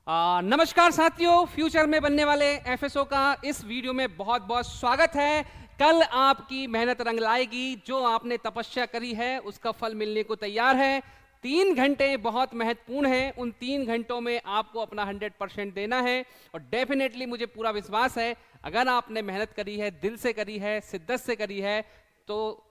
नमस्कार साथियों, फ्यूचर में बनने वाले एफएसओ का इस वीडियो में बहुत बहुत स्वागत है। कल आपकी मेहनत रंग लाएगी। जो आपने तपस्या करी है उसका फल मिलने को तैयार है। 3 घंटे बहुत महत्वपूर्ण हैं। उन 3 घंटों में आपको अपना 100% देना है और डेफिनेटली मुझे पूरा विश्वास है, अगर आपने मेहनत करी है, दिल से करी है, शिद्दत से करी है, तो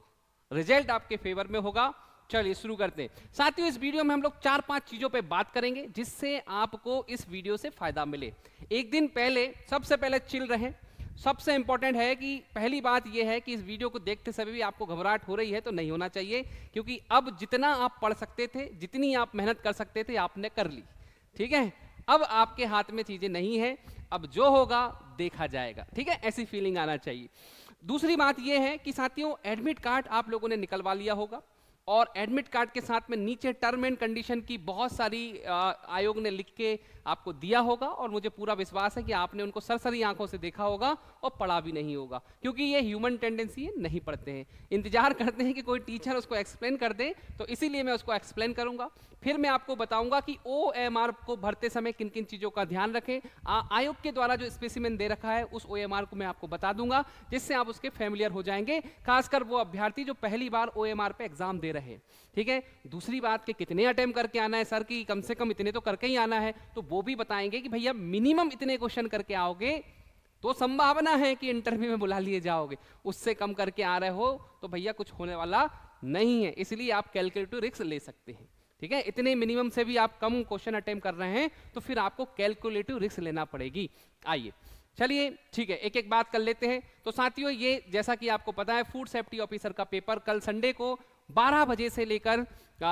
रिजल्ट आपके फेवर में होगा। चलिए शुरू करते हैं। साथियों, इस वीडियो में हम लोग 4-5 चीजों पे बात करेंगे जिससे आपको इस वीडियो से फायदा मिले। एक दिन पहले सबसे पहले चिल रहें। सबसे इंपॉर्टेंट है कि पहली बात यह है कि इस वीडियो को देखते समय भी आपको घबराहट हो रही है तो नहीं होना चाहिए, क्योंकि अब जितना आप पढ़ सकते थे, जितनी आप मेहनत कर सकते थे, आपने कर ली। ठीक है, अब आपके हाथ में चीजें नहीं है, अब जो होगा देखा जाएगा। ठीक है, ऐसी फीलिंग आना चाहिए। दूसरी बात यह है कि साथियों, एडमिट कार्ड आप लोगों ने निकलवा लिया होगा और एडमिट कार्ड के साथ में नीचे टर्म एंड कंडीशन की बहुत सारी आयोग ने लिख के आपको दिया होगा और मुझे पूरा विश्वास है कि आपने उनको सरसरी आंखों से देखा होगा और पढ़ा भी नहीं होगा, क्योंकि ये ह्यूमन टेंडेंसी है, नहीं पढ़ते हैं, इंतजार करते हैं कि कोई टीचर उसको एक्सप्लेन कर दे। तो इसीलिए मैं उसको एक्सप्लेन करूंगा। फिर मैं आपको बताऊंगा कि OMR को भरते समय किन किन चीजों का ध्यान रखें। आयोग के द्वारा जो स्पेसिमेन दे रखा है उस OMR को मैं आपको बता दूंगा, जिससे आप उसके फैमिलियर हो जाएंगे, खासकर वो अभ्यर्थी जो पहली बार OMR पे एग्जाम दे रहे हैं। ठीक है, दूसरी बात कि कितने अटेम्प्ट करके आना है सर, की कम से कम इतने तो करके ही आना है, तो वो भी बताएंगे कि भैया मिनिमम इतने क्वेश्चन करके आओगे तो संभावना है कि इंटरव्यू में बुला लिए जाओगे। उससे कम करके आ रहे हो तो भैया कुछ होने वाला नहीं है, इसलिए आप कैलकुलेटिव रिस्क ले सकते हैं। ठीक है, इतने मिनिमम से भी आप कम क्वेश्चन अटेम्प्ट कर रहे हैं तो फिर आपको कैलकुलेटिव रिस्क लेना पड़ेगी। आइए चलिए, ठीक है, एक एक बात कर लेते हैं। तो साथियों, ये जैसा कि आपको पता है, फूड सेफ्टी ऑफिसर का पेपर कल संडे को 12 बजे से लेकर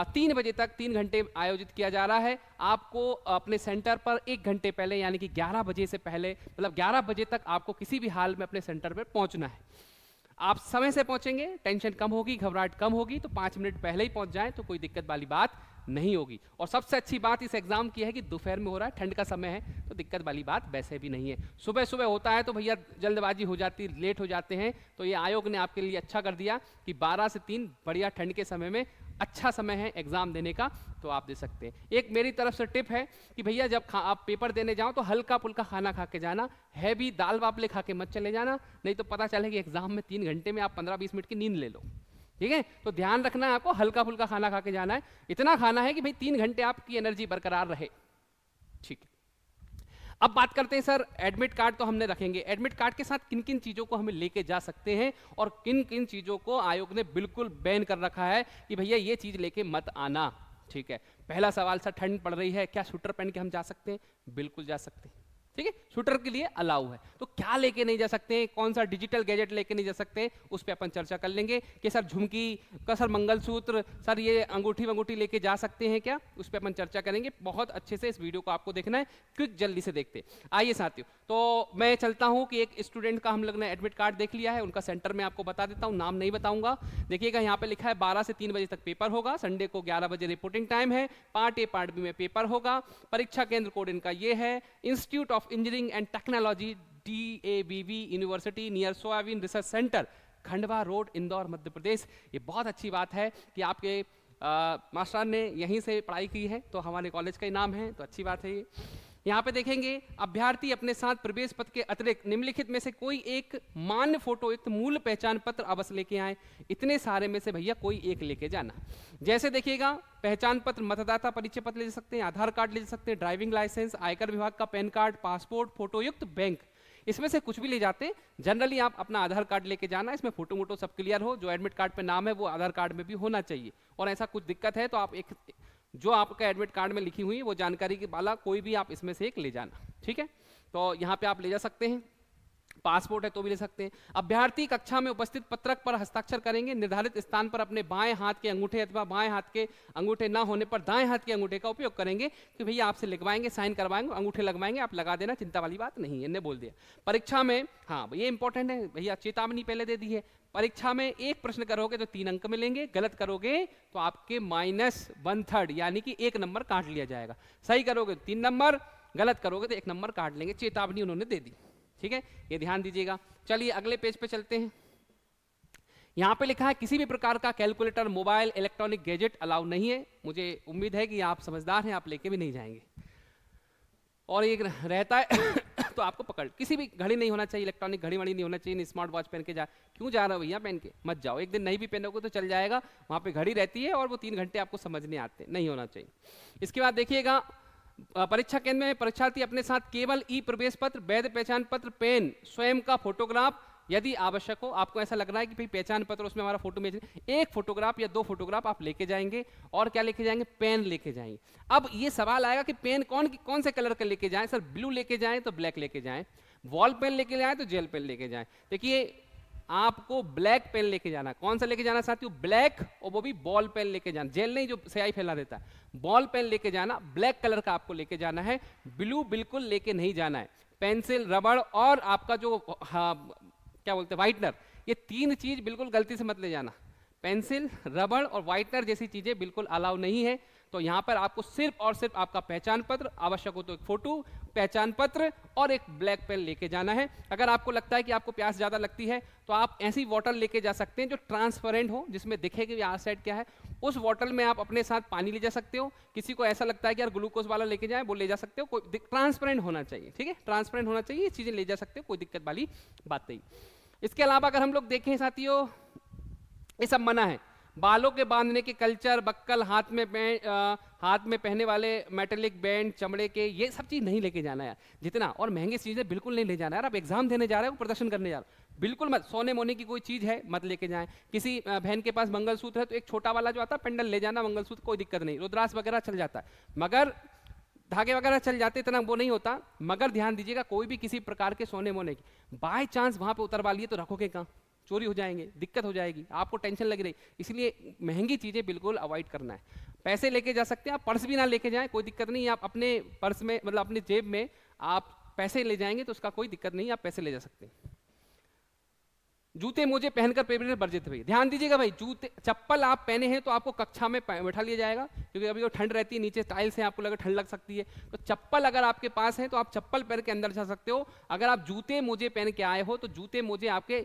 3 बजे तक 3 घंटे आयोजित किया जा रहा है। आपको अपने सेंटर पर 1 घंटे पहले, यानी कि 11 बजे से पहले, मतलब 11 बजे तक आपको किसी भी हाल में अपने सेंटर पर पहुंचना है। आप समय से पहुंचेंगे, टेंशन कम होगी, घबराहट कम होगी, तो 5 मिनट पहले ही पहुंच जाएं तो कोई दिक्कत वाली बात नहीं होगी। और सबसे अच्छी बात इस एग्जाम की है कि दोपहर में हो रहा है, ठंड का समय है, तो दिक्कत वाली बात वैसे भी नहीं है। सुबह सुबह होता है तो भैया जल्दबाजी हो जाती, लेट हो जाते हैं, तो ये आयोग ने आपके लिए अच्छा कर दिया कि 12 से 3 बढ़िया ठंड के समय में अच्छा समय है एग्जाम देने का, तो आप दे सकते हैं। एक मेरी तरफ से टिप है कि भैया जब आप पेपर देने जाओ तो हल्का फुल्का खाना खा के जाना, है भी दाल बापले खा के मत चले जाना, नहीं तो पता चले कि एग्जाम में 3 घंटे में आप 15-20 मिनट की नींद ले लो। ठीक है, तो ध्यान रखना है, आपको हल्का फुल्का खाना खा के जाना है, इतना खाना है कि भाई 3 घंटे आपकी एनर्जी बरकरार रहे। ठीक है, अब बात करते हैं सर, एडमिट कार्ड तो हमने रखेंगे, एडमिट कार्ड के साथ किन किन चीजों को हमें लेके जा सकते हैं और किन किन चीजों को आयोग ने बिल्कुल बैन कर रखा है कि भैया ये चीज लेके मत आना। ठीक है, पहला सवाल सर, ठंड पड़ रही है, क्या शूटर पहन के हम जा सकते हैं? बिल्कुल जा सकते हैं। ठीक है, शूटर के लिए अलाउ है। तो क्या लेके नहीं जा सकते हैं, कौन सा डिजिटल गैजेट लेके नहीं जा सकते, उस पर अपन चर्चा कर लेंगे कि सर झुमकी का, सर मंगलसूत्र, सर ये अंगूठी वंगूठी लेके जा सकते हैं क्या, उस पर अपन चर्चा करेंगे। बहुत अच्छे से इस वीडियो को आपको देखना है, क्विक जल्दी से देखते। आइए साथियों, तो मैं चलता हूं कि एक स्टूडेंट का हम लोग ने एडमिट कार्ड देख लिया है, उनका सेंटर में आपको बता देता हूं, नाम नहीं बताऊंगा। देखिएगा यहाँ पे लिखा है 12 से 3 बजे तक पेपर होगा, संडे को 11 बजे रिपोर्टिंग टाइम है, पार्ट ए पार्ट बी में पेपर होगा। परीक्षा केंद्र कोड इनका ये है, institute of engineering and technology, DAVV university near soybean research centre, Khandwa road, Indore, Madhya Pradesh. ये बहुत अच्छी बात है कि आपके मास्टर ने यहीं से पढ़ाई की है, तो हमारे कॉलेज का ही नाम है, तो अच्छी बात है ये। यहाँ पे देखेंगे, अभ्यर्थी अपने साथ प्रवेश पत्र के अतिरिक्त निम्नलिखित में से कोई एक मान्य फोटो युक्त मूल पहचान पत्र अवश्य लेके आए। इतने सारे में से भैया कोई एक लेके जाना। जैसे देखिएगा, पहचान पत्र, मतदाता परिचय पत्र ले जा सकते हैं, आधार कार्ड ले जा सकते हैं, ड्राइविंग लाइसेंस, आयकर विभाग का पैन कार्ड, पासपोर्ट, फोटो युक्त बैंक, इसमें से कुछ भी ले जाते हैं। जनरली आप अपना आधार कार्ड लेके जाना, इसमें फोटो मोटो सब क्लियर हो, जो एडमिट कार्ड पे नाम है वो आधार कार्ड में भी होना चाहिए, और ऐसा कुछ दिक्कत है तो आप एक जो आपका एडमिट कार्ड में लिखी हुई वो जानकारी के वाला कोई भी आप इसमें से एक ले जाना। ठीक है, तो यहाँ पे आप ले जा सकते हैं, पासपोर्ट है तो भी ले सकते हैं। अभ्यर्थी कक्षा में उपस्थित पत्रक पर हस्ताक्षर करेंगे, निर्धारित स्थान पर अपने बाएं हाथ के अंगूठे अथवा बाएं हाथ के अंगूठे ना होने पर दाएं हाथ के अंगूठे का उपयोग करेंगे कि भैया आपसे लिखवाएंगे, साइन करवाएंगे, अंगूठे लगवाएंगे, आप लगा देना, चिंता वाली बात नहीं है, इन्हें बोल दिया। परीक्षा में, हाँ ये इंपॉर्टेंट है भैया, चेतावनी पहले दे दी है, परीक्षा में एक प्रश्न करोगे तो 3 अंक मिलेंगे, गलत करोगे तो आपके -1/3 यानी कि 1 नंबर काट लिया जाएगा। सही करोगे तो 3 नंबर, गलत करोगे तो 1 नंबर काट लेंगे, चेतावनी उन्होंने दे दी। ठीक है, ये ध्यान दीजिएगा। चलिए अगले पेज पे चलते हैं। यहाँ पे लिखा है किसी भी प्रकार का calculator, mobile, electronic gadget allow नहीं है। मुझे उम्मीद है कि आप समझदार हैं, आप लेके भी नहीं जाएंगे। और एक रहता है तो आपको पकड़, किसी भी घड़ी नहीं होना चाहिए, इलेक्ट्रॉनिक घड़ी वड़ी नहीं होना चाहिए, स्मार्ट वॉच पहन के जा, क्यों जा रहे हो भैया, पहन के मत जाओ, एक दिन नहीं भी पहनोगे तो चल जाएगा, वहाँ पे घड़ी रहती है और वो 3 घंटे आपको समझने आते, नहीं होना चाहिए। इसके बाद देखिएगा, परीक्षा केंद्र में परीक्षार्थी अपने साथ केवल ई प्रवेश पत्र, वैध पहचान पत्र, पेन, स्वयं का फोटोग्राफ यदि आवश्यक हो, आपको ऐसा लग रहा है कि भाई पहचान पत्र उसमें हमारा फोटो में एक फोटोग्राफ या 2 फोटोग्राफ आप लेके जाएंगे, और क्या लेके जाएंगे, पेन लेके जाएंगे। अब ये सवाल आएगा कि पेन कौन से कलर का लेके जाएं, सर ब्लू लेके जाएं तो ब्लैक लेके जाएं, वॉल पेन लेके जाएं तो जेल पेन लेके जाएं। देखिए आपको ब्लैक पेन लेके जाना, कौन सा लेके जाना साथियों, ब्लैक, और वो भी बॉल पेन लेके जाना, जेल नहीं जो स्याही फैला देता है, बॉल पेन लेके जाना, ब्लैक कलर का आपको लेके जाना है, ब्लू बिल्कुल लेके नहीं जाना है। पेंसिल, रबड़ और आपका जो क्या बोलते हैं व्हाइटनर, ये 3 चीज बिल्कुल गलती से मत ले जाना, पेंसिल, रबड़ और व्हाइटनर जैसी चीजें बिल्कुल अलाउ नहीं है। तो यहाँ पर आपको सिर्फ और सिर्फ आपका पहचान पत्र, आवश्यक हो तो एक फोटो, पहचान पत्र और एक ब्लैक पेन लेके जाना है। अगर आपको लगता है कि आपको प्यास ज़्यादा लगती है तो आप ऐसी बॉटल लेके जा सकते हैं जो ट्रांसपेरेंट हो, जिसमें दिखे कि यहाँ साइड क्या है, उस बॉटल में आप अपने साथ पानी ले जा सकते हो। किसी को ऐसा लगता है कि यार ग्लूकोज वाला लेके जाए, वो ले जा सकते हो, कोई ट्रांसपेरेंट होना चाहिए, ठीक है, ट्रांसपेरेंट होना चाहिए, ये चीज़ें ले जा सकते हो, कोई दिक्कत वाली बात नहीं। इसके अलावा अगर हम लोग देखें साथियों, ये सब मना है, बालों के बांधने के कल्चर, बक्कल, हाथ में पहनने वाले मेटेलिक बैंड, चमड़े के, ये सब चीज़ नहीं लेके जाना यार, जितना और महंगी चीज़ें बिल्कुल नहीं ले जाना यार। आप एग्जाम देने जा रहे हो, प्रदर्शन करने जा रहे हो, बिल्कुल मत, सोने मोने की कोई चीज़ है मत लेके जाएं। किसी बहन के पास मंगलसूत्र है तो एक छोटा वाला जो आता है पेंडल ले जाना, मंगलसूत्र कोई दिक्कत नहीं, रुद्राक्ष वगैरह चल जाता है, मगर धागे वगैरह चल जाते, इतना वो नहीं होता। मगर ध्यान दीजिएगा, कोई भी किसी प्रकार के सोने मोने की बाय चांस वहाँ पे उतरवा लिए तो रखोगे कहाँ, चोरी हो जाएंगे, दिक्कत हो जाएगी, आपको टेंशन लग रही, इसलिए महंगी चीज़ें बिल्कुल अवॉइड करना है। पैसे लेके जा सकते हैं आप, पर्स भी ना लेके जाएं, कोई दिक्कत नहीं, आप अपने पर्स में मतलब अपनी जेब में आप पैसे ले जाएंगे तो उसका कोई दिक्कत नहीं, आप पैसे ले जा सकते हैं। जूते मोजे पहनकर प्रवेश वर्जित भाई, ध्यान दीजिएगा भाई, जूते चप्पल आप पहने हैं तो आपको कक्षा में बैठा लिया जाएगा, क्योंकि अभी वो ठंड रहती है, नीचे टाइल्स है, आपको लगा ठंड लग सकती है, तो चप्पल अगर आपके पास है तो आप चप्पल पहन के अंदर जा सकते हो। अगर आप जूते मोजे पहन के आए हो तो जूते मोजे आपके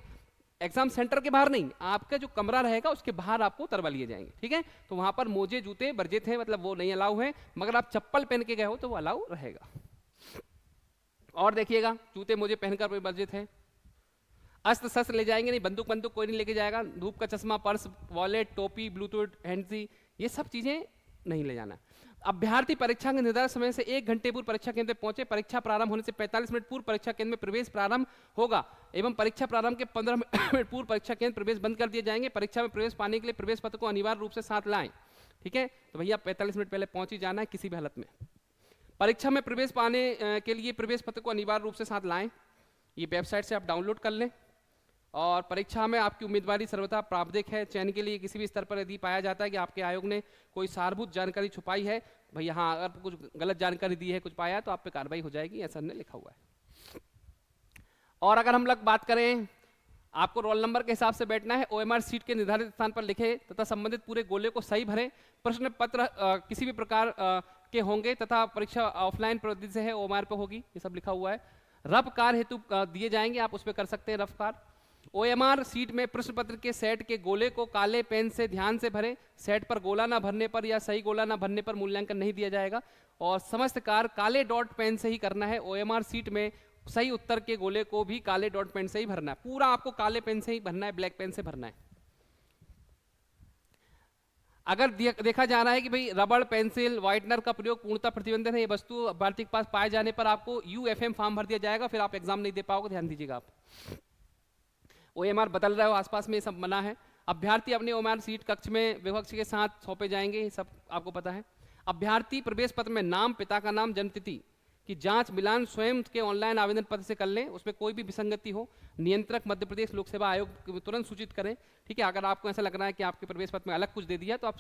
एग्जाम सेंटर के बाहर नहीं, आपका जो कमरा रहेगा उसके बाहर आपको उतरवा लिए जाएंगे, ठीक है, तो वहां पर मोजे जूते वर्जित हैं, मतलब वो नहीं अलाउ है, मगर आप चप्पल पहन के गए हो तो वो अलाउ रहेगा। और देखिएगा, जूते मोजे पहनकर वर्जित है। अस्त्र शस्त्र ले जाएंगे नहीं, बंदूक कोई नहीं लेके जाएगा, धूप का चश्मा, पर्स, वॉलेट, टोपी, ब्लूटूथ, हैंडसी, ये सब चीजें नहीं ले जाना। अभ्यर्थी परीक्षा के निर्धारित समय से 1 घंटे पूर्व परीक्षा केंद्र पहुंचे, परीक्षा प्रारंभ होने से 45 मिनट पूर्व परीक्षा केंद्र में प्रवेश प्रारंभ होगा एवं परीक्षा प्रारंभ के 15 मिनट पूर्व परीक्षा केंद्र प्रवेश बंद कर दिए जाएंगे। परीक्षा में प्रवेश पाने के लिए प्रवेश पत्र को अनिवार्य रूप से साथ लाएं, ठीक है, तो भैया 45 मिनट पहले पहुंच ही जाना है किसी भी हालत में। परीक्षा में प्रवेश पाने के लिए प्रवेश पत्र को अनिवार्य रूप से साथ लाएं, ये वेबसाइट से आप डाउनलोड कर लें। और परीक्षा में आपकी उम्मीदवारी सर्वथा प्रावधिक है, चयन के लिए किसी भी स्तर पर यदि पाया जाता है कि आपके आयोग ने कोई सारभूत जानकारी छुपाई है, भैया हाँ अगर कुछ गलत जानकारी दी है, कुछ पाया है, तो आप पे कार्रवाई हो जाएगी, ऐसा हमने लिखा हुआ है। और अगर हम लोग बात करें, आपको रोल नंबर के हिसाब से बैठना है, ओएमआर सीट के निर्धारित स्थान पर लिखे तथा संबंधित पूरे गोले को सही भरें। प्रश्न पत्र किसी भी प्रकार के होंगे तथा परीक्षा ऑफलाइन पद्धति से है, ओएमआर पे होगी, ये सब लिखा हुआ है। रफ कार हेतु दिए जाएंगे, आप उस पर कर सकते हैं रफ कार। ओएमआर सीट में प्रश्न पत्र के सेट के गोले को काले पेन से ध्यान से भरें, सेट पर गोला ना भरने पर या सही गोला ना भरने पर मूल्यांकन नहीं दिया जाएगा, और समस्त कार काले डॉट पेन से ही करना है। ओएमआर सीट में सही उत्तर के गोले को भी काले डॉट पेन से ही भरना है, पूरा आपको काले पेन से ही भरना है, ब्लैक पेन से भरना है। अगर देखा जा रहा है कि भाई रबड़, पेंसिल, व्हाइटनर का प्रयोग पूर्णतः प्रतिबंधित है, ये वस्तु अभ्यर्थी के पास पाए जाने पर आपको यूएफएम फॉर्म भर दिया जाएगा, फिर आप एग्जाम नहीं दे पाओगे, ध्यान दीजिएगा आप। ओएमआर बदल रहे हो आसपास में, ये सब मना है। अभ्यर्थी अपने ओएमआर सीट कक्ष में विपक्ष के साथ सौंपे जाएंगे, ये सब आपको पता है। अभ्यर्थी प्रवेश पत्र में नाम, पिता का नाम, जन्मतिथि की जांच मिलान स्वयं के ऑनलाइन आवेदन पत्र से कर लें, उसमें कोई भी विसंगति हो नियंत्रक मध्य प्रदेश लोक सेवा आयोग को तुरंत सूचित करें, ठीक है। अगर आपको ऐसा लग रहा है कि आपके प्रवेश पत्र में अलग कुछ दे दिया तो आप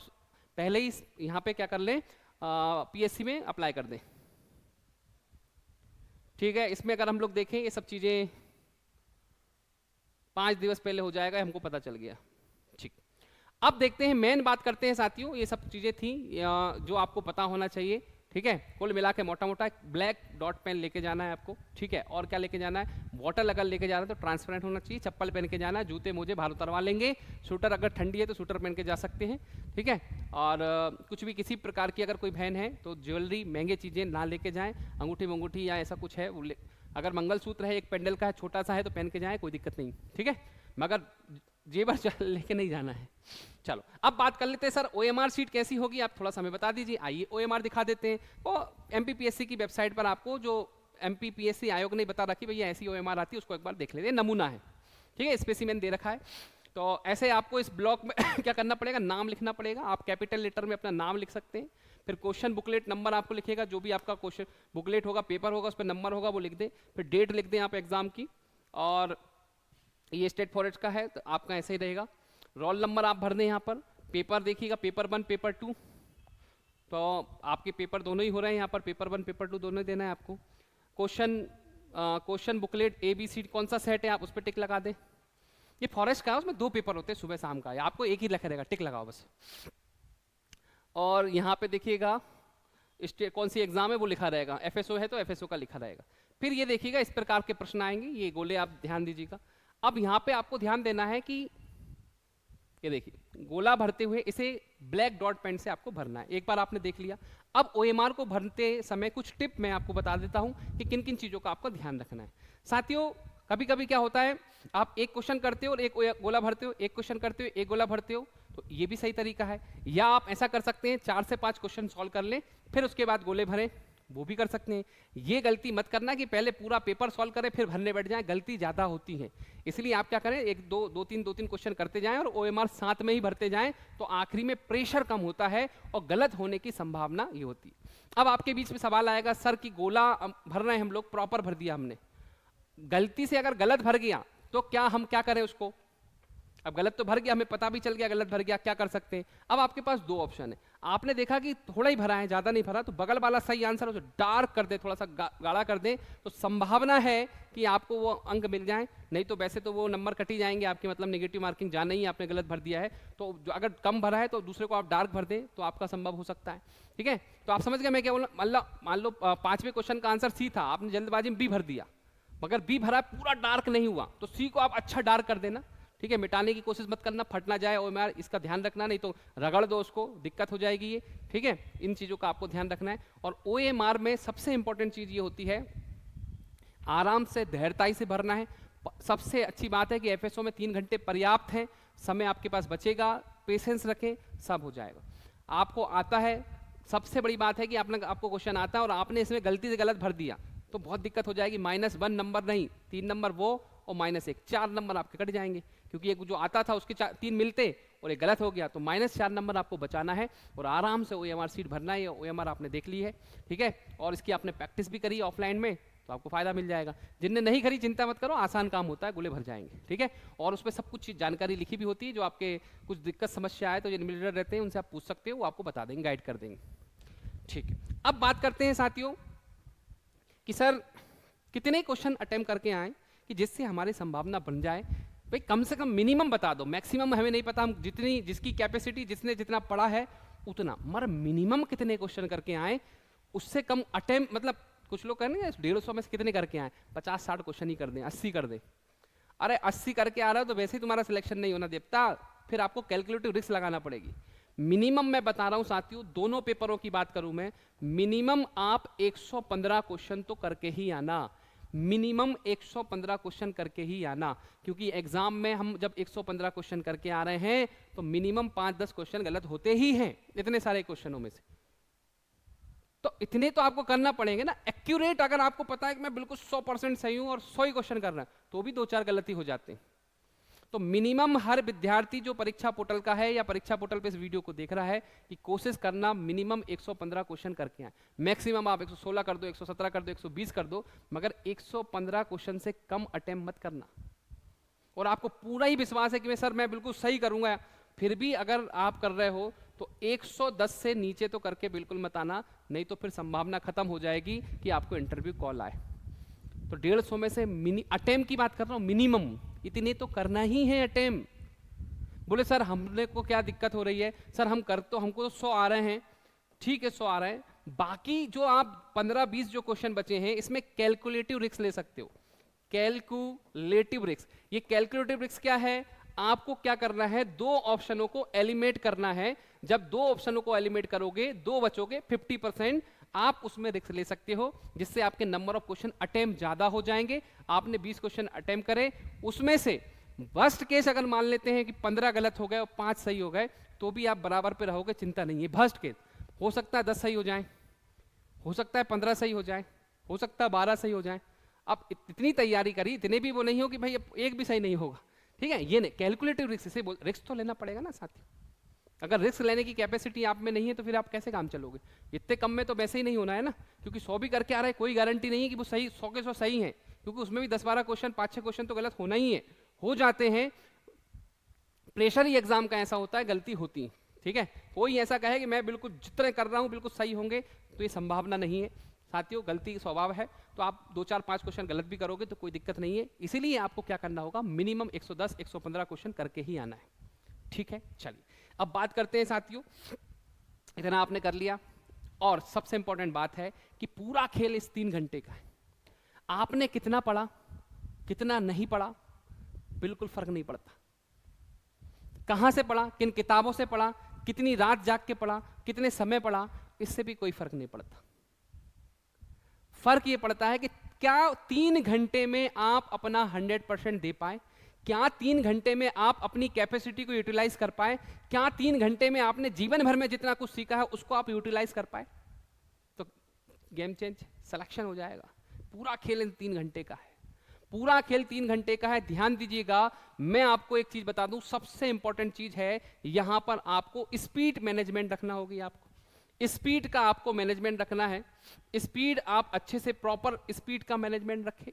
पहले ही यहाँ पे क्या कर लें, पीएससी में अप्लाई कर दें, ठीक है। इसमें अगर हम लोग देखें, ये सब चीज़ें 5 दिवस पहले हो जाएगा, हमको पता चल गया, ठीक। अब देखते हैं, मेन बात करते हैं साथियों, ये सब चीज़ें थी जो आपको पता होना चाहिए, ठीक है। कुल मिला के मोटा मोटा ब्लैक डॉट पेन लेके जाना है आपको, ठीक है। और क्या लेके जाना है, बॉटल अगर लेके जाना है तो ट्रांसपेरेंट होना चाहिए, चप्पल पहन के जाना है, जूते मोजे बाहर उतरवा लेंगे, स्वेटर अगर ठंडी है तो स्वेटर पहन के जा सकते हैं, ठीक है। और कुछ भी किसी प्रकार की अगर कोई बहन है तो ज्वेलरी महंगे चीज़ें ना लेके जाएँ, अंगूठी वंगूठी या ऐसा कुछ है वो अगर मंगलसूत्र है एक पेंडल का है छोटा सा है तो पहन के जाएँ, कोई दिक्कत नहीं, ठीक है। मगर जेबर लेके नहीं जाना है। चलो अब बात कर लेते हैं सर ओएमआर सीट कैसी होगी, आप थोड़ा सा हमें बता दीजिए। आइए ओएमआर दिखा देते हैं। वो एमपीपीएससी की वेबसाइट पर आपको जो एमपीपीएससी आयोग ने बता रखी भैया ऐसी ओएमआर आती है, उसको एक बार देख लेते हैं, नमूना है, ठीक है, स्पेसिमेन दे रखा है। तो ऐसे आपको इस ब्लॉक में क्या करना पड़ेगा, नाम लिखना पड़ेगा। आप कैपिटल लेटर में अपना नाम लिख सकते हैं। फिर क्वेश्चन बुकलेट नंबर आपको लिखेगा, जो भी आपका क्वेश्चन बुकलेट होगा, पेपर होगा, उस पर नंबर होगा वो लिख दें। फिर डेट लिख दें आप एग्जाम की, और ये स्टेट फॉरेस्ट का है तो आपका ऐसे ही रहेगा। रोल नंबर आप भर दें यहाँ पर। पेपर देखिएगा, पेपर 1 पेपर 2, तो आपके पेपर दोनों ही हो रहे हैं यहाँ पर, पेपर 1 पेपर 2 दोनों देना है आपको। क्वेश्चन बुकलेट ABC कौन सा सेट है आप उस पर टिक लगा दें। ये फॉरेस्ट का है, उसमें 2 पेपर होते हैं सुबह शाम का, आपको एक ही लिखा रहेगा, टिक लगाओ बस। और यहाँ पे देखिएगा कौन सी एग्जाम है वो लिखा रहेगा, FSO है तो FSO का लिखा रहेगा। फिर ये देखिएगा इस प्रकार के प्रश्न आएंगे, ये गोले आप ध्यान दीजिएगा। अब यहाँ पे आपको ध्यान देना है कि ये देखिए गोला भरते हुए इसे ब्लैक डॉट पेन से आपको भरना है। एक बार आपने देख लिया। अब ओएमआर को भरते समय कुछ टिप मैं आपको बता देता हूं कि किन किन चीजों का आपको ध्यान रखना है। साथियों कभी कभी क्या होता है, आप एक क्वेश्चन करते हो और एक गोला भरते हो, एक क्वेश्चन करते हो एक गोला भरते हो, तो ये भी सही तरीका है। या आप ऐसा कर सकते हैं 4 से 5 क्वेश्चन सॉल्व कर लें फिर उसके बाद गोले भरें, वो भी कर सकते हैं। ये गलती मत करना कि पहले पूरा पेपर सॉल्व करें फिर भरने बैठ जाएं, गलती ज़्यादा होती है। इसलिए आप क्या करें, एक दो तीन क्वेश्चन करते जाएं और ओएमआर साथ में ही भरते जाएं, तो आखिरी में प्रेशर कम होता है और गलत होने की संभावना ये होती है। अब आपके बीच में सवाल आएगा, सर की गोला भर रहे हैं हम लोग, प्रॉपर भर दिया हमने, गलती से अगर गलत भर गया तो क्या हम क्या करें उसको। अब गलत तो भर गया, हमें पता भी चल गया गलत भर गया, क्या कर सकते हैं। अब आपके पास 2 ऑप्शन है। आपने देखा कि थोड़ा ही भरा है, ज्यादा नहीं भरा, तो बगल वाला सही आंसर उसे डार्क कर दे, थोड़ा सा गाढ़ा कर दे, तो संभावना है कि आपको वो अंक मिल जाए। नहीं तो वैसे तो वो नंबर कट ही जाएंगे आपके, मतलब नेगेटिव मार्किंग जाना ही, आपने गलत भर दिया है। तो जो अगर कम भरा है तो दूसरे को आप डार्क भर दें तो आपका संभव हो सकता है, ठीक है। तो आप समझ गए मैं क्या बोला। मान लो 5वें क्वेश्चन का आंसर सी था, आपने जल्दबाजी में बी भर दिया, मगर बी भरा पूरा डार्क नहीं हुआ तो सी को आप अच्छा डार्क कर देना, ठीक है। मिटाने की कोशिश मत करना, फट ना जाए ओएमआर, इसका ध्यान रखना, नहीं तो रगड़ दो उसको, दिक्कत हो जाएगी ये, ठीक है। इन चीज़ों का आपको ध्यान रखना है। और ओएमआर में सबसे इंपॉर्टेंट चीज़ ये होती है, आराम से धैर्यताई से भरना है। सबसे अच्छी बात है कि एफएसओ में 3 घंटे पर्याप्त है, समय आपके पास बचेगा, पेशेंस रखें, सब हो जाएगा। आपको आता है, सबसे बड़ी बात है कि आपको क्वेश्चन आता है और आपने इसमें गलती से गलत भर दिया तो बहुत दिक्कत हो जाएगी। -1 नंबर नहीं, 3 नंबर वो और -1, 4 नंबर आपके कट जाएंगे, क्योंकि एक जो आता था उसके 3 मिलते और एक गलत हो गया, तो -4 नंबर आपको बचाना है और आराम से ओएमआर सीट भरना है। ओएमआर आपने देख ली है, ठीक है, और इसकी आपने प्रैक्टिस भी करी ऑफलाइन में, तो आपको फायदा मिल जाएगा। जिनने नहीं करी चिंता मत करो, आसान काम होता है, गोले भर जाएंगे, ठीक है। और उसमें सब कुछ जानकारी लिखी भी होती है, जो आपके कुछ दिक्कत समस्या आए तो जो एडमिनिस्ट्रेटर रहते हैं उनसे आप पूछ सकते हो, वो आपको बता देंगे, गाइड कर देंगे, ठीक है। अब बात करते हैं साथियों कि सर कितने क्वेश्चन अटेम्प्ट करके आए कि जिससे हमारी संभावना बन जाए। भाई कम से कम मिनिमम बता दो, मैक्सिमम हमें नहीं पता, हम जिसकी कैपेसिटी, जिसने जितना पढ़ा है उतना, मगर मिनिमम कितने क्वेश्चन करके आए, उससे कम अटेम्प्ट, मतलब कुछ लोग कहेंगे 150 में से कितने करके आए, 50-60 क्वेश्चन ही कर दें, 80 कर दें। अरे 80 करके आ रहा हो तो वैसे ही तुम्हारा सिलेक्शन नहीं होना देवता, फिर आपको कैलकुलेटिव रिस्क लगाना पड़ेगी। मिनिमम मैं बता रहा हूं साथियों, दोनों पेपरों की बात करूं मैं, मिनिमम आप 115 क्वेश्चन तो करके ही आना, मिनिमम 115 क्वेश्चन करके ही आना, क्योंकि एग्जाम में हम जब 115 क्वेश्चन करके आ रहे हैं तो मिनिमम 5-10 क्वेश्चन गलत होते ही हैं इतने सारे क्वेश्चनों में से, तो इतने तो आपको करना पड़ेंगे ना। एक्यूरेट अगर आपको पता है कि मैं बिल्कुल 100% सही हूं और 100 ही क्वेश्चन कर रहा हूं, तो भी 2-4 गलती हो जाते हैं। तो मिनिमम हर विद्यार्थी जो परीक्षा पोर्टल का है या परीक्षा पोर्टल पे इस वीडियो को देख रहा है कि कोशिश करना मिनिमम 115 क्वेश्चन करके आए। मैक्सिमम आप 116 कर दो, 117 कर दो, 120 कर दो, मगर 115 क्वेश्चन से कम अटेम्प्ट मत करना। और आपको पूरा ही विश्वास है कि मैं बिल्कुल सही करूंगा, फिर भी अगर आप कर रहे हो तो 110 से नीचे तो करके बिल्कुल मत आना, नहीं तो फिर संभावना खत्म हो जाएगी कि आपको इंटरव्यू कॉल आए। तो 150 में से अटेम्प्ट की बात कर रहा हूं, मिनिमम इतने तो करना ही है अटेम्प्ट। बोले सर हमने को क्या दिक्कत हो रही है, सर हम कर तो हमको तो 100 आ रहे हैं, ठीक है 100 आ रहे हैं, बाकी जो आप 15-20 जो क्वेश्चन बचे हैं इसमें कैलकुलेटिव रिस्क ले सकते हो। कैलकुलेटिव रिस्क, ये कैलकुलेटिव रिस्क क्या है? आपको क्या करना है, दो ऑप्शनों को एलिमिनेट करना है। जब दो ऑप्शनों को एलिमिनेट करोगे, दो बचोगे, 50% आप उसमें रिस्क ले सकते हो, जिससे आपके नंबर ऑफ क्वेश्चन अटेम्प्ट ज्यादा हो जाएंगे। आपने 20 क्वेश्चन अटेम्प्ट करे, उसमें से वर्स्ट केस अगर मान लेते हैं कि 15 गलत हो गए और 5 सही हो गए, तो भी आप बराबर पे रहोगे, चिंता नहीं है। वर्स्ट केस हो सकता है 10 सही हो जाए, हो सकता है 15 सही हो जाए, हो सकता है 12 सही हो जाए। अब इतनी तैयारी करी, इतने भी वो नहीं हो कि भाई अब एक भी सही नहीं होगा, ठीक है? ये नहीं, कैलकुलेटिव रिस्क से रिस्क तो लेना पड़ेगा ना साथियों। अगर रिस्क लेने की कैपेसिटी आप में नहीं है तो फिर आप कैसे काम चलोगे? इतने कम में तो वैसे ही नहीं होना है ना, क्योंकि 100 भी करके आ रहा है, कोई गारंटी नहीं है कि वो सही 100 के 100 सही है, क्योंकि उसमें भी 10-12 क्वेश्चन, 5-6 क्वेश्चन तो गलत होना ही है, हो जाते हैं। प्रेशर ही एग्जाम का ऐसा होता है, गलती होती है, ठीक है? कोई ऐसा कहे कि मैं बिल्कुल जितने कर रहा हूं बिल्कुल सही होंगे, तो ये संभावना नहीं है साथियों। गलती स्वभाव है, तो आप 2-4-5 क्वेश्चन गलत भी करोगे तो कोई दिक्कत नहीं है। इसीलिए आपको क्या करना होगा, मिनिमम 110-115 क्वेश्चन करके ही आना है, ठीक है? चलिए अब बात करते हैं साथियों, इतना आपने कर लिया, और सबसे इंपॉर्टेंट बात है कि पूरा खेल इस 3 घंटे का है। आपने कितना पढ़ा, कितना नहीं पढ़ा, बिल्कुल फर्क नहीं पड़ता। कहां से पढ़ा, किन किताबों से पढ़ा, कितनी रात जाग के पढ़ा, कितने समय पढ़ा, इससे भी कोई फर्क नहीं पड़ता। फर्क ये पड़ता है कि क्या 3 घंटे में आप अपना 100% दे पाए, क्या 3 घंटे में आप अपनी कैपेसिटी को यूटिलाइज कर पाए, क्या 3 घंटे में आपने जीवन भर में जितना कुछ सीखा है उसको आप यूटिलाइज कर पाए, तो गेम चेंज, सिलेक्शन हो जाएगा। पूरा खेल इन 3 घंटे का है, पूरा खेल 3 घंटे का है। ध्यान दीजिएगा, मैं आपको एक चीज बता दूं, सबसे इंपॉर्टेंट चीज है यहां पर आपको स्पीड मैनेजमेंट रखना होगी। आपको स्पीड का आपको मैनेजमेंट रखना है। स्पीड आप अच्छे से प्रॉपर स्पीड का मैनेजमेंट रखें।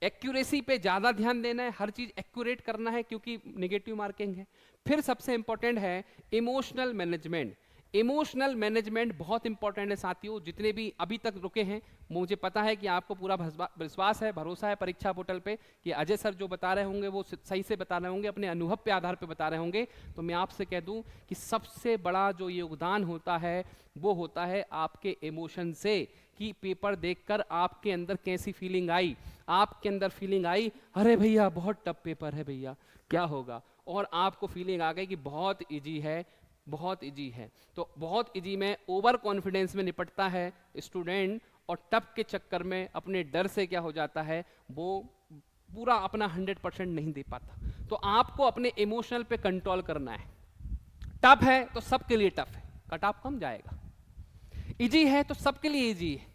एक्यूरेसी पे ज्यादा ध्यान देना है, हर चीज एक्यूरेट करना है, क्योंकि नेगेटिव मार्किंग है। फिर सबसे इंपॉर्टेंट है इमोशनल मैनेजमेंट। इमोशनल मैनेजमेंट बहुत इंपॉर्टेंट है साथियों। जितने भी अभी तक रुके हैं, मुझे पता है कि आपको पूरा विश्वास है, भरोसा है परीक्षा पोर्टल पे कि अजय सर जो बता रहे होंगे वो सही से बता रहे होंगे, अपने अनुभव पे आधार पे बता रहे होंगे। तो मैं आपसे कह दूं कि सबसे बड़ा जो योगदान होता है वो होता है आपके इमोशन से, कि पेपर देखकर आपके अंदर कैसी फीलिंग आई। आपके अंदर फीलिंग आई, अरे भैया बहुत टफ पेपर है भैया, क्या होगा, और आपको फीलिंग आ गई कि बहुत इजी है, बहुत इजी है। तो बहुत इजी में ओवर कॉन्फिडेंस में निपटता है स्टूडेंट, और टफ के चक्कर में अपने डर से क्या हो जाता है, वो पूरा अपना 100% नहीं दे पाता। तो आपको अपने इमोशनल पे कंट्रोल करना है। टफ है तो सबके लिए टफ है, कट ऑफ कम जाएगा। इजी है तो सबके लिए इजी है,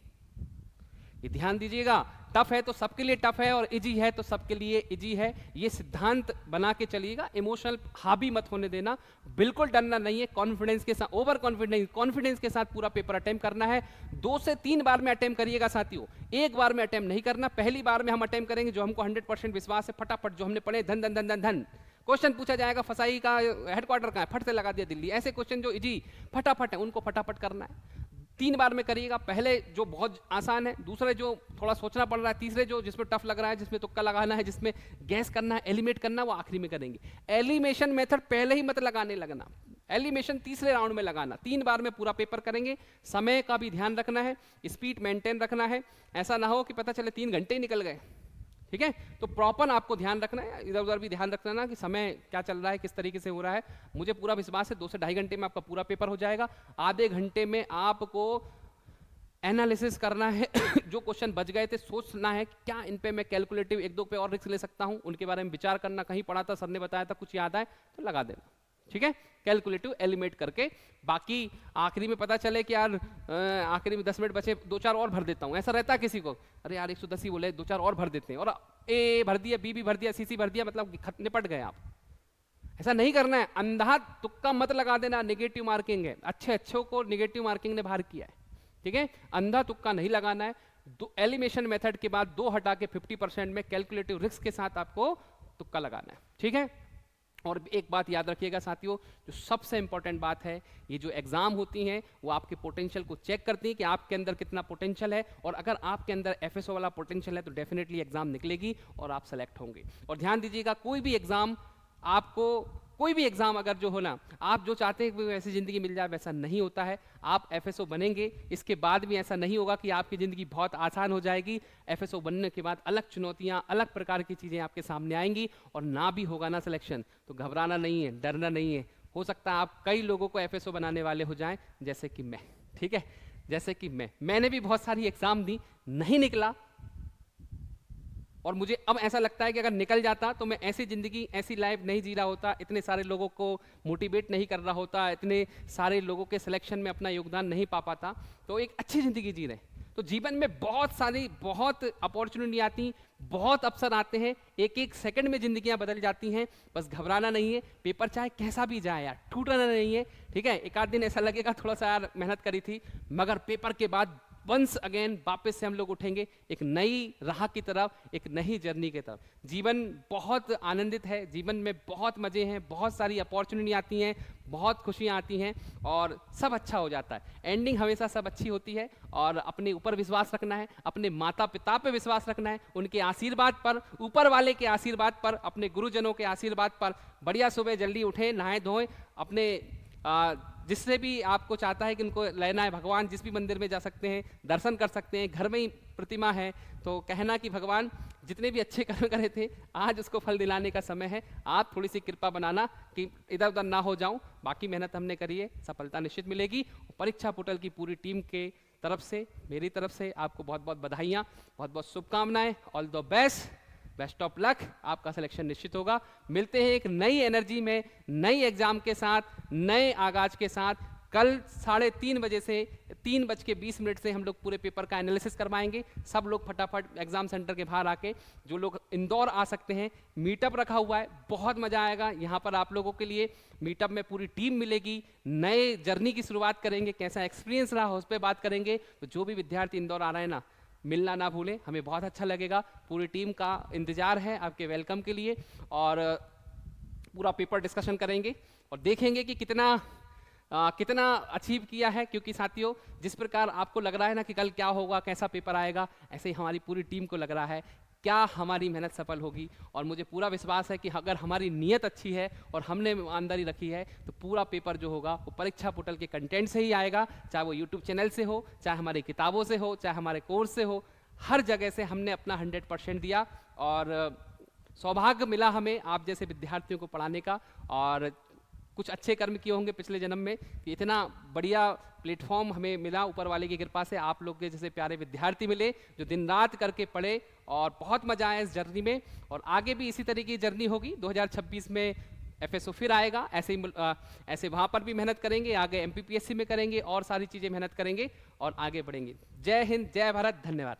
ये ध्यान दीजिएगा। टफ है तो सबके लिए टफ है, और इजी है तो सबके लिए इजी है। ये सिद्धांत बना के चलिएगा। इमोशनल हावी मत होने देना, बिल्कुल डरना नहीं है। कॉन्फिडेंस के साथ, ओवर कॉन्फिडेंस के साथ पूरा पेपर अटेम्प्ट करना है। 2 से 3 बार में अटेम्प्ट करिएगा साथियों, एक बार में अटेम्प्ट नहीं करना। पहली बार में हम अटेम्प्ट करेंगे जो हमको 100% विश्वास है, फटाफट जो हमने पढ़े, धन धन धन धन धन क्वेश्चन पूछा जाएगा, फसाई का हेडक्वार्टर का है, फट से लगा दिया दिल्ली। ऐसे क्वेश्चन जो इजी फटाफट है उनको फटाफट करना है। 3 बार में करिएगा। पहले जो बहुत आसान है, दूसरे जो थोड़ा सोचना पड़ रहा है, तीसरे जो जिसमें टफ लग रहा है, जिसमें तुक्का लगाना है, जिसमें गैस करना है, एलिमिनेट करना, वो आखिरी में करेंगे। एलिमिनेशन मेथड पहले ही मत लगाने लगना, एलिमिनेशन तीसरे राउंड में लगाना। 3 बार में पूरा पेपर करेंगे। समय का भी ध्यान रखना है, स्पीड मेंटेन रखना है। ऐसा ना हो कि पता चले 3 घंटे ही निकल गए, ठीक है? तो प्रॉपर आपको ध्यान रखना है, इधर उधर भी ध्यान रखना कि समय क्या चल रहा है, किस तरीके से हो रहा है। मुझे पूरा विश्वास है 2 से ढाई घंटे में आपका पूरा पेपर हो जाएगा। आधे घंटे में आपको एनालिसिस करना है जो क्वेश्चन बच गए थे, सोचना है क्या इन पे मैं कैलकुलेटिव 1-2 पे और रिस्क ले सकता हूं, उनके बारे में विचार करना। कहीं पढ़ा था, सर ने बताया था, कुछ याद आए तो लगा देना, ठीक है? कैलकुलेटिव एलिमिनेट करके। बाकी आखिरी में पता चले कि यार आखिरी में 10 मिनट बचे, 2-4 और भर देता हूं, ऐसा रहता है किसी को, अरे यार 110 ही बोले, 2-4 और भर देते हैं, और ए भर दिया, बी भी भर दिया, सी भर दिया, मतलब निपट गए आप। ऐसा नहीं करना है। अंधा तुक्का मत लगा देना, नेगेटिव मार्किंग है। अच्छे को नेगेटिव मार्किंग ने बाहर किया है, ठीक है? अंधा तुक्का नहीं लगाना है। एलिमिनेशन मेथड के बाद 2 हटा के 50% में कैलकुलेटिव रिस्क के साथ आपको तुक्का लगाना है, ठीक है? और एक बात याद रखिएगा साथियों, जो सबसे इंपॉर्टेंट बात है, ये जो एग्जाम होती हैं वो आपके पोटेंशियल को चेक करती हैं कि आपके अंदर कितना पोटेंशियल है, और अगर आपके अंदर एफएसओ वाला पोटेंशियल है तो डेफिनेटली एग्जाम निकलेगी और आप सेलेक्ट होंगे। और ध्यान दीजिएगा, कोई भी एग्जाम आपको कोई भी एग्जाम अगर जो हो ना, आप जो चाहते हैं कि वैसी ज़िंदगी मिल जाए, वैसा नहीं होता है। आप एफएसओ बनेंगे, इसके बाद भी ऐसा नहीं होगा कि आपकी ज़िंदगी बहुत आसान हो जाएगी। एफएसओ बनने के बाद अलग चुनौतियाँ, अलग प्रकार की चीज़ें आपके सामने आएंगी, और ना भी होगा ना सिलेक्शन, तो घबराना नहीं है, डरना नहीं है। हो सकता है आप कई लोगों को एफएसओ बनाने वाले हो जाएं, जैसे कि मैं, ठीक है, जैसे कि मैंने भी बहुत सारी एग्जाम दी, नहीं निकला, और मुझे अब ऐसा लगता है कि अगर निकल जाता तो मैं ऐसी ज़िंदगी, ऐसी लाइफ नहीं जी रहा होता, इतने सारे लोगों को मोटिवेट नहीं कर रहा होता, इतने सारे लोगों के सिलेक्शन में अपना योगदान नहीं पा पाता। तो एक अच्छी ज़िंदगी जी रहे हैं। तो जीवन में बहुत सारी, बहुत अपॉर्चुनिटी आती, बहुत अवसर आते हैं, एक एक सेकंड में ज़िंदगियां बदल जाती हैं। बस घबराना नहीं है, पेपर चाहे कैसा भी जाए यार, टूटना नहीं है, ठीक है। एक आध दिन ऐसा लगेगा थोड़ा सा यार मेहनत करी थी, मगर पेपर के बाद वंस अगेन वापस से हम लोग उठेंगे एक नई राह की तरफ, एक नई जर्नी की तरफ। जीवन बहुत आनंदित है, जीवन में बहुत मज़े हैं, बहुत सारी अपॉर्चुनिटी आती हैं, बहुत खुशियाँ आती हैं, और सब अच्छा हो जाता है। एंडिंग हमेशा सब अच्छी होती है, और अपने ऊपर विश्वास रखना है, अपने माता पिता पे विश्वास रखना है, उनके आशीर्वाद पर, ऊपर वाले के आशीर्वाद पर, अपने गुरुजनों के आशीर्वाद पर। बढ़िया सुबह जल्दी उठें, नहाएं धोएं, अपने जिससे भी आपको चाहता है कि उनको लेना है, भगवान जिस भी मंदिर में जा सकते हैं, दर्शन कर सकते हैं, घर में ही प्रतिमा है, तो कहना कि भगवान जितने भी अच्छे कर्म करे थे, आज उसको फल दिलाने का समय है। आप थोड़ी सी कृपा बनाना कि इधर उधर ना हो जाऊं, बाकी मेहनत हमने करी है, सफलता निश्चित मिलेगी। परीक्षा पोर्टल की पूरी टीम के तरफ से, मेरी तरफ से आपको बहुत बहुत बधाइयाँ, बहुत बहुत शुभकामनाएं, all the best, best of luck, आपका सिलेक्शन निश्चित होगा। मिलते हैं एक नई एनर्जी में, नई एग्जाम के साथ, नए आगाज के साथ। कल 3:30 बजे से 3:20 से हम लोग पूरे पेपर का एनालिसिस करवाएंगे। सब लोग फटाफट एग्जाम सेंटर के बाहर आके, जो लोग इंदौर आ सकते हैं, मीटअप रखा हुआ है, बहुत मजा आएगा यहाँ पर आप लोगों के लिए। मीटअप में पूरी टीम मिलेगी, नए जर्नी की शुरुआत करेंगे, कैसा एक्सपीरियंस रहा उस पर बात करेंगे। तो जो भी विद्यार्थी इंदौर आ रहे हैं ना, मिलना ना भूलें, हमें बहुत अच्छा लगेगा। पूरी टीम का इंतजार है आपके वेलकम के लिए, और पूरा पेपर डिस्कशन करेंगे और देखेंगे कि कितना अचीव किया है। क्योंकि साथियों, जिस प्रकार आपको लग रहा है ना कि कल क्या होगा, कैसा पेपर आएगा, ऐसे ही हमारी पूरी टीम को लग रहा है क्या हमारी मेहनत सफल होगी। और मुझे पूरा विश्वास है कि अगर हमारी नीयत अच्छी है और हमने ईमानदारी रखी है, तो पूरा पेपर जो होगा वो परीक्षा पोर्टल के कंटेंट से ही आएगा, चाहे वो यूट्यूब चैनल से हो, चाहे हमारी किताबों से हो, चाहे हमारे कोर्स से हो। हर जगह से हमने अपना 100% दिया, और सौभाग्य मिला हमें आप जैसे विद्यार्थियों को पढ़ाने का, और कुछ अच्छे कर्म किए होंगे पिछले जन्म में कि इतना बढ़िया प्लेटफॉर्म हमें मिला ऊपर वाले की कृपा से। आप लोग के जैसे प्यारे विद्यार्थी मिले जो दिन रात करके पढ़े, और बहुत मजा आया इस जर्नी में। और आगे भी इसी तरीके की जर्नी होगी। 2026 में एफएसओ फिर आएगा, ऐसे वहाँ पर भी मेहनत करेंगे, आगे एमपीपीएससी में करेंगे, और सारी चीज़ें मेहनत करेंगे और आगे बढ़ेंगे। जय हिंद, जय भारत, धन्यवाद।